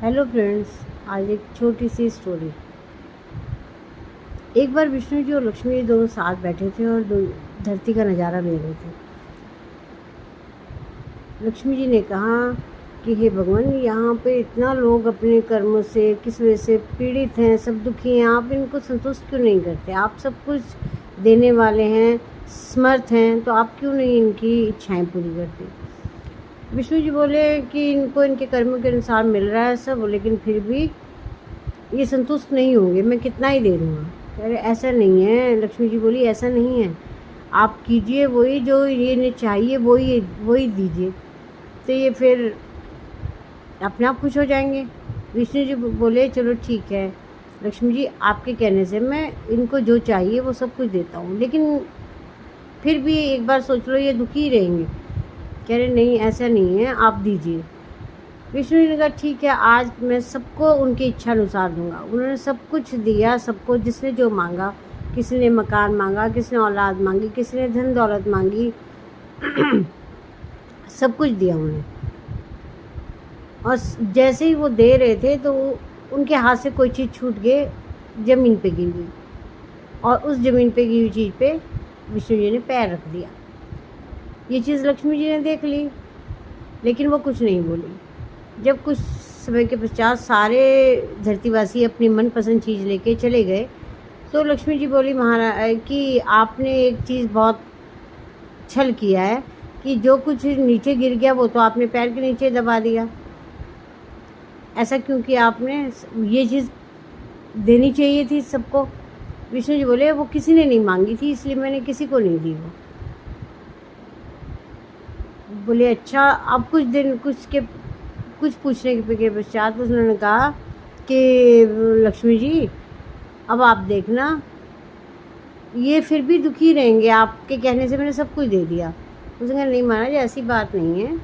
Hello friends, आज एक छोटी सी स्टोरी। एक बार विष्णु जी और लक्ष्मी जी दोनों साथ बैठे थे और धरती का नज़ारा ले रहे थे। लक्ष्मी जी ने कहा कि हे भगवान, यहाँ पे इतना लोग अपने कर्मों से किस वजह से पीड़ित हैं, सब दुखी हैं, आप इनको संतुष्ट क्यों नहीं करते? आप सब कुछ देने वाले हैं, समर्थ हैं, तो आप क्यों नहीं इनकी इच्छाएं पूरी करते? विष्णु जी बोले कि इनको इनके कर्मों के अनुसार मिल रहा है सब, लेकिन फिर भी ये संतुष्ट नहीं होंगे, मैं कितना ही दे दूँगा। कह रहे ऐसा नहीं है। लक्ष्मी जी बोली ऐसा नहीं है, आप कीजिए वही जो ये इन्हें चाहिए, वही दीजिए, तो ये फिर अपने आप खुश हो जाएंगे। विष्णु जी बोले चलो ठीक है लक्ष्मी जी, आपके कहने से मैं इनको जो चाहिए वो सब कुछ देता हूँ, लेकिन फिर भी एक बार सोच लो, ये दुखी ही रहेंगे। कह रहे नहीं ऐसा नहीं है, आप दीजिए। विष्णु जी ने कहा ठीक है, आज मैं सबको उनकी इच्छा अनुसार दूंगा। उन्होंने सब कुछ दिया, सबको जिसने जो मांगा। किसी ने मकान मांगा, किसी ने औलाद मांगी, किसी ने धन दौलत मांगी सब कुछ दिया उन्होंने। और जैसे ही वो दे रहे थे तो उनके हाथ से कोई चीज़ छूट के ज़मीन पे गिर गई, और उस ज़मीन पे गिरी हुई चीज़ पे विष्णु जी ने पैर रख दिया। ये चीज़ लक्ष्मी जी ने देख ली, लेकिन वो कुछ नहीं बोली। जब कुछ समय के पश्चात सारे धरतीवासी अपनी मनपसंद चीज़ लेके चले गए, तो लक्ष्मी जी बोली महाराज कि आपने एक चीज़ बहुत छल किया है कि जो कुछ नीचे गिर गया वो तो आपने पैर के नीचे दबा दिया। ऐसा क्यों किया आपने? ये चीज़ देनी चाहिए थी सबको। विष्णु जी बोले वो किसी ने नहीं मांगी थी, इसलिए मैंने किसी को नहीं दी वो। बोले अच्छा। अब कुछ पूछने के पश्चात उन्होंने कहा कि लक्ष्मी जी अब आप देखना, ये फिर भी दुखी रहेंगे, आपके कहने से मैंने सब कुछ दे दिया। उसने कहा नहीं महाराज, ऐसी बात नहीं है,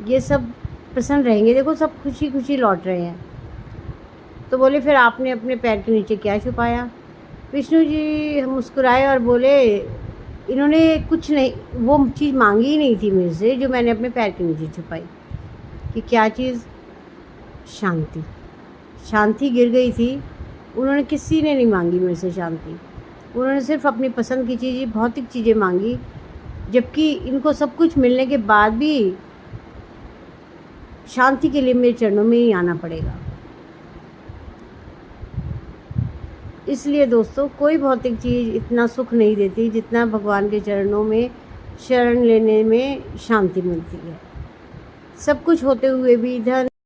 ये सब प्रसन्न रहेंगे, देखो सब खुशी खुशी लौट रहे हैं। तो बोले फिर आपने अपने पैर के नीचे क्या छुपाया? विष्णु जी मुस्कुराए और बोले इन्होंने कुछ नहीं, वो चीज़ मांगी ही नहीं थी मेरे से जो मैंने अपने पैर के नीचे छुपाई। कि क्या चीज़? शांति। शांति गिर गई थी। उन्होंने किसी ने नहीं मांगी मेरे से शांति, उन्होंने सिर्फ अपनी पसंद की चीज़ें, भौतिक चीज़ें मांगी, जबकि इनको सब कुछ मिलने के बाद भी शांति के लिए मेरे चरणों में ही आना पड़ेगा। इसलिए दोस्तों, कोई भौतिक चीज़ इतना सुख नहीं देती जितना भगवान के चरणों में शरण लेने में शांति मिलती है। सब कुछ होते हुए भी धन